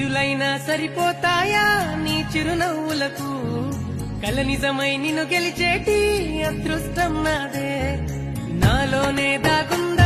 ఇరులైనా సరిపోతాయా నీ చిరునవ్వులకు కల నిజమై నిన్ను గెలిచేటి అదృష్టం నాదే నాలోనే దాగుందా